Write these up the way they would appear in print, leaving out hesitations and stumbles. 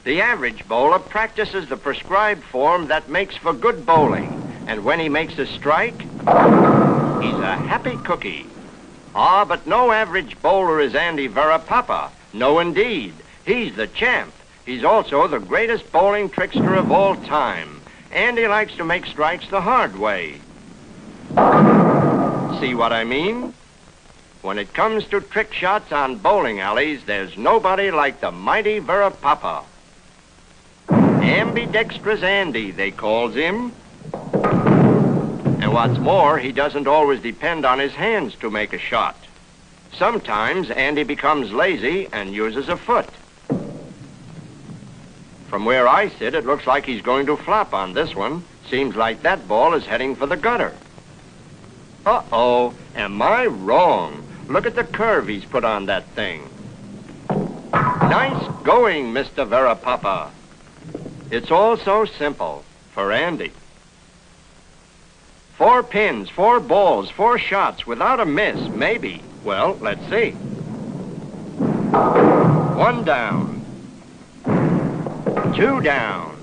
The average bowler practices the prescribed form that makes for good bowling, and when he makes a strike, he's a happy cookie. Ah, but no average bowler is Andy Varipapa. No, indeed. He's the champ. He's also the greatest bowling trickster of all time. Andy likes to make strikes the hard way. See what I mean? When it comes to trick shots on bowling alleys, there's nobody like the mighty Varipapa. Ambidextrous Andy, they calls him. And what's more, he doesn't always depend on his hands to make a shot. Sometimes Andy becomes lazy and uses a foot. From where I sit, it looks like he's going to flop on this one. Seems like that ball is heading for the gutter. Uh-oh, am I wrong? Look at the curve he's put on that thing. Nice going, Mr. Varipapa. It's all so simple for Andy. 4 pins, 4 balls, 4 shots without a miss, maybe. Well, let's see. 1 down. 2 down.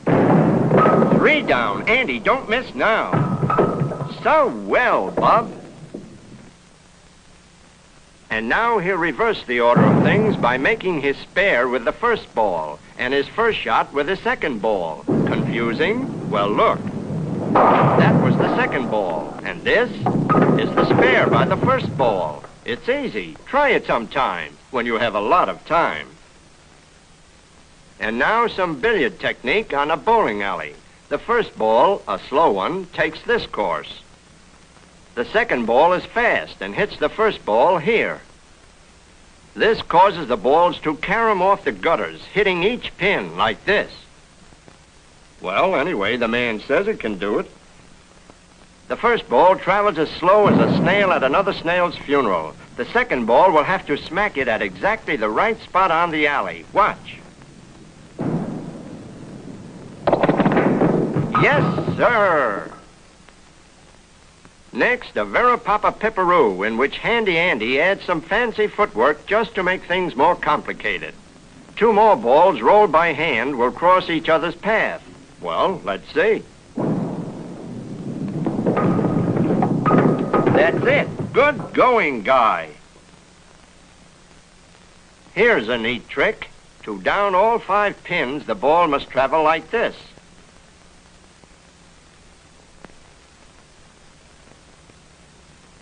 3 down. Andy, don't miss now. So well, Bob. And now he'll reverse the order of things by making his spare with the first ball and his first shot with his second ball. Confusing? Well, look. That was the second ball, and this is the spare by the first ball. It's easy. Try it sometime when you have a lot of time. And now some billiard technique on a bowling alley. The first ball, a slow one, takes this course. The second ball is fast and hits the first ball here. This causes the balls to carom off the gutters, hitting each pin like this. Well, anyway, the man says it can do it. The first ball travels as slow as a snail at another snail's funeral. The second ball will have to smack it at exactly the right spot on the alley. Watch. Yes, sir. Next, a Varipapa pipperoo, in which Handy Andy adds some fancy footwork just to make things more complicated. 2 more balls rolled by hand will cross each other's path. Well, let's see. That's it. Good going, guy. Here's a neat trick. To down all 5 pins, the ball must travel like this.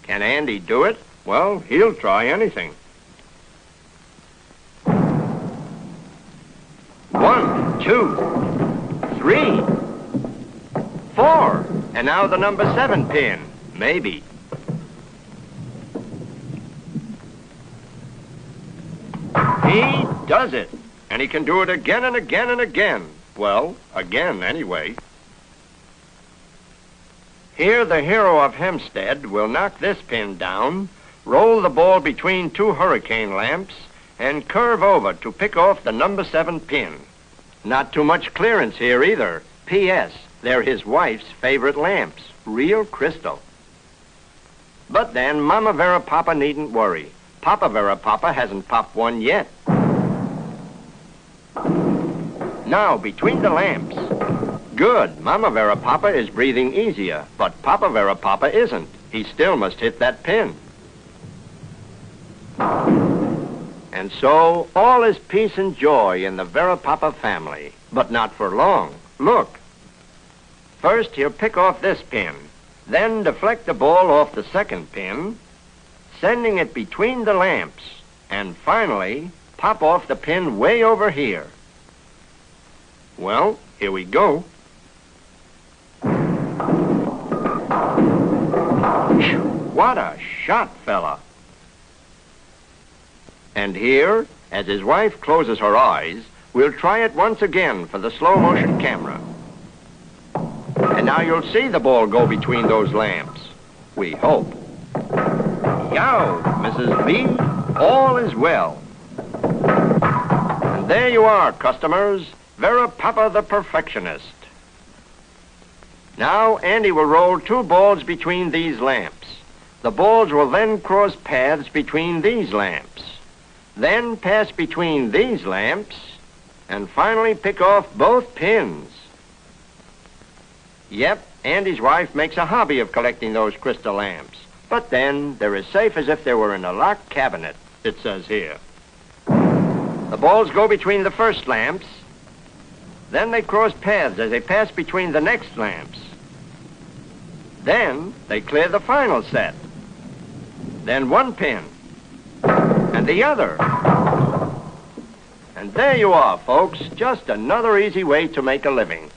Can Andy do it? Well, he'll try anything. 1, 2, 3, 4. And now the number 7 pin. Maybe. He does it. And he can do it again and again and again. Well, again anyway. Here, the hero of Hempstead will knock this pin down, roll the ball between 2 hurricane lamps, and curve over to pick off the number 7 pin. Not too much clearance here either. P.S. They're his wife's favorite lamps. Real crystal. But then, Mama Varipapa needn't worry. Papa Varipapa hasn't popped one yet. Now, between the lamps. Good. Mama Varipapa is breathing easier, but Papa Varipapa isn't. He still must hit that pin. And so, all is peace and joy in the Varipapa family. But not for long. Look. First, he'll pick off this pin. Then deflect the ball off the second pin, sending it between the lamps. And finally, pop off the pin way over here. Well, here we go. What a shot, fella. And here, as his wife closes her eyes, we'll try it once again for the slow-motion camera. And now you'll see the ball go between those lamps. We hope. Yow, Mrs. B, all is well. And there you are, customers. Varipapa the perfectionist. Now, Andy will roll 2 balls between these lamps. The balls will then cross paths between these lamps. Then pass between these lamps and finally pick off both pins. Yep, Andy's wife makes a hobby of collecting those crystal lamps. But then, they're as safe as if they were in a locked cabinet, it says here. The balls go between the first lamps. Then they cross paths as they pass between the next lamps. Then they clear the final set. Then one pin. And the other. And there you are, folks. Just another easy way to make a living.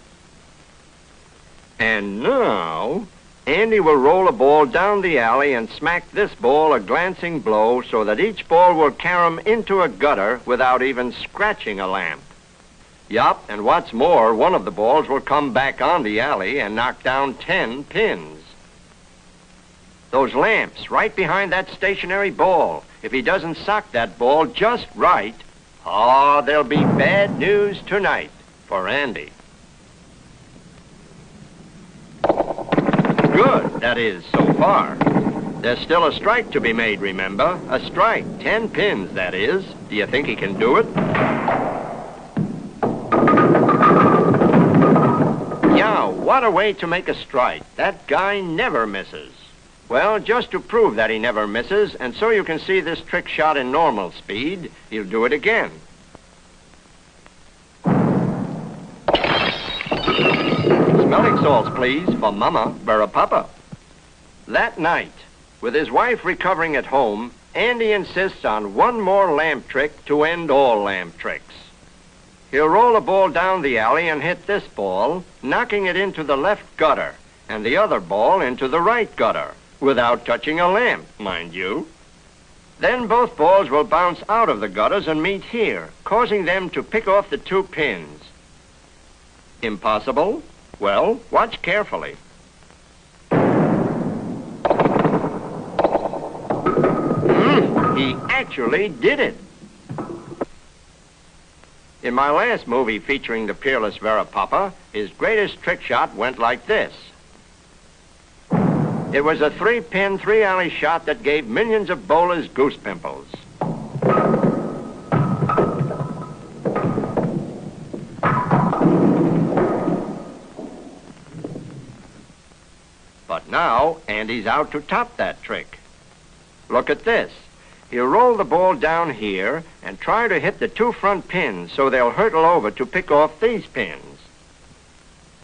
And now, Andy will roll a ball down the alley and smack this ball a glancing blow so that each ball will carom into a gutter without even scratching a lamp. Yup, and what's more, one of the balls will come back on the alley and knock down 10 pins. Those lamps right behind that stationary ball, if he doesn't sock that ball just right, oh, there'll be bad news tonight for Andy. Good, that is, so far. There's still a strike to be made, remember? A strike, 10 pins, that is. Do you think he can do it? Yeah, what a way to make a strike. That guy never misses. Well, just to prove that he never misses, and so you can see this trick shot in normal speed, he'll do it again. Smelling salts, please, for Mama Varipapa. That night, with his wife recovering at home, Andy insists on one more lamp trick to end all lamp tricks. He'll roll a ball down the alley and hit this ball, knocking it into the left gutter, and the other ball into the right gutter, without touching a lamp, mind you. Then both balls will bounce out of the gutters and meet here, causing them to pick off the 2 pins. Impossible? Well, watch carefully. He actually did it. In my last movie featuring the peerless Varipapa, his greatest trick shot went like this. It was a 3-pin, 3-alley shot that gave millions of bowlers goose pimples. But now, Andy's out to top that trick. Look at this. He'll roll the ball down here and try to hit the 2 front pins so they'll hurtle over to pick off these pins.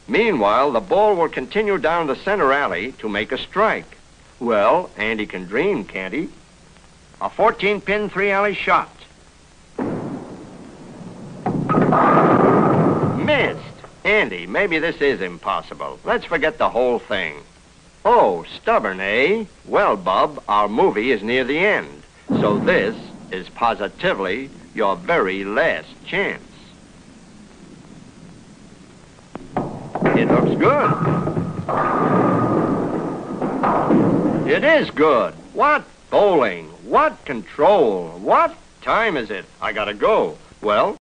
Meanwhile, the ball will continue down the center alley to make a strike. Well, Andy can dream, can't he? A 14-pin, 3-alley shot. Missed. Andy, maybe this is impossible. Let's forget the whole thing. Oh, stubborn, eh? Well, Bub, our movie is near the end. So this is positively your very last chance. It looks good. It is good. What bowling? What control? What time is it? I gotta go. Well,